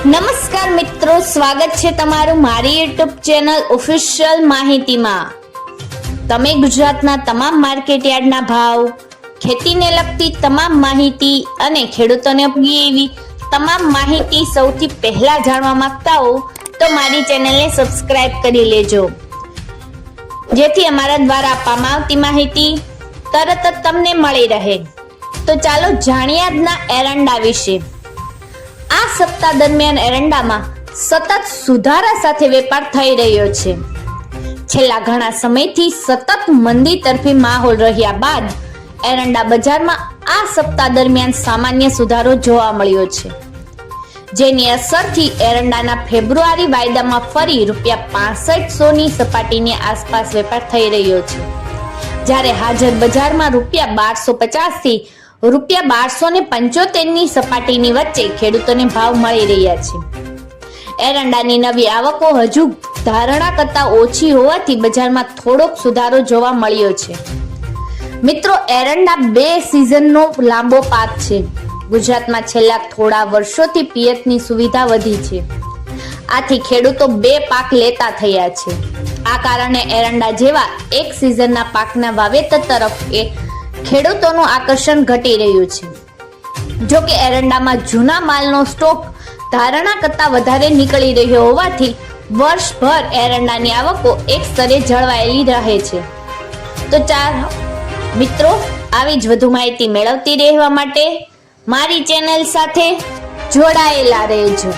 નમસ્કાર મિત્રો, સ્વાગત છે તમારું મારી યુટ્યુબ ચેનલ ઓફિશિયલ માહિતીમાં। તમે ગુજરાતના તમામ માર્કેટયાર્ડના ભાવ, ખેતીને લગતી તમામ માહિતી અને ખેડૂતોને ઉપયોગી એવી તમામ માહિતી સૌથી પહેલા જાણવા માંગતા હો તો મારી ચેનલને સબસ્ક્રાઇબ કરી લેજો, જેથી અમારા દ્વારા આપવામાં આવતી માહિતી તરત જ તમને મળી રહે। તો ચાલો જાણીએ આજના એરંડા વિશે। આ સપ્તાહ દરમિયાન એરંડામાં સતત સુધારા સાથે વેપાર થઈ રહ્યો છે। છેલ્લા ઘણા સમયથી સતત મંદી તરફી માહોલ રહ્યા બાદ એરંડા બજારમાં આ સપ્તાહ દરમિયાન સામાન્ય સુધારો જોવા મળ્યો છે, જેની અસરથી એરંડાના ફેબ્રુઆરી વાયદામાં ફરી ₹6500 ની સપાટીની આસપાસ વેપાર થઈ રહ્યો છે, જ્યારે હાજર બજારમાં ₹1250 થી ₹1275 ની સપાટીની વચ્ચે ખેડૂતોને ભાવ મળી રહ્યા છે। એરંડાની નવી આવકો હજુ ધારણા કરતા ઓછી હોવાથી બજારમાં થોડોક સુધારો જોવા મળ્યો છે। મિત્રો, એરંડા 2 સિઝનનો લાંબો પાક છે। ગુજરાતમાં છેલ્લા થોડા વર્ષોથી પિયતની સુવિધા વધી છે, આથી ખેડૂતો 2 પાક લેતા થયા છે। આ કારણે એરંડા જેવા એક સિઝનના પાકના વાવેતર તરફ ખેડૂતોનું આકર્ષણ ઘટી રહ્યું છે। જો કે એરંડામાં જૂના માલનો સ્ટોક ધારણા કરતા વધારે નીકળી રહ્યો હોવાથી વર્ષભર એરંડાની આવકો એક સ્તરે જળવાયેલી રહે છે। તો ચાલો મિત્રો, આવી જ વધુ માહિતી મેળવતી રહેવા માટે મારી ચેનલ સાથે જોડાયેલા રહેજો।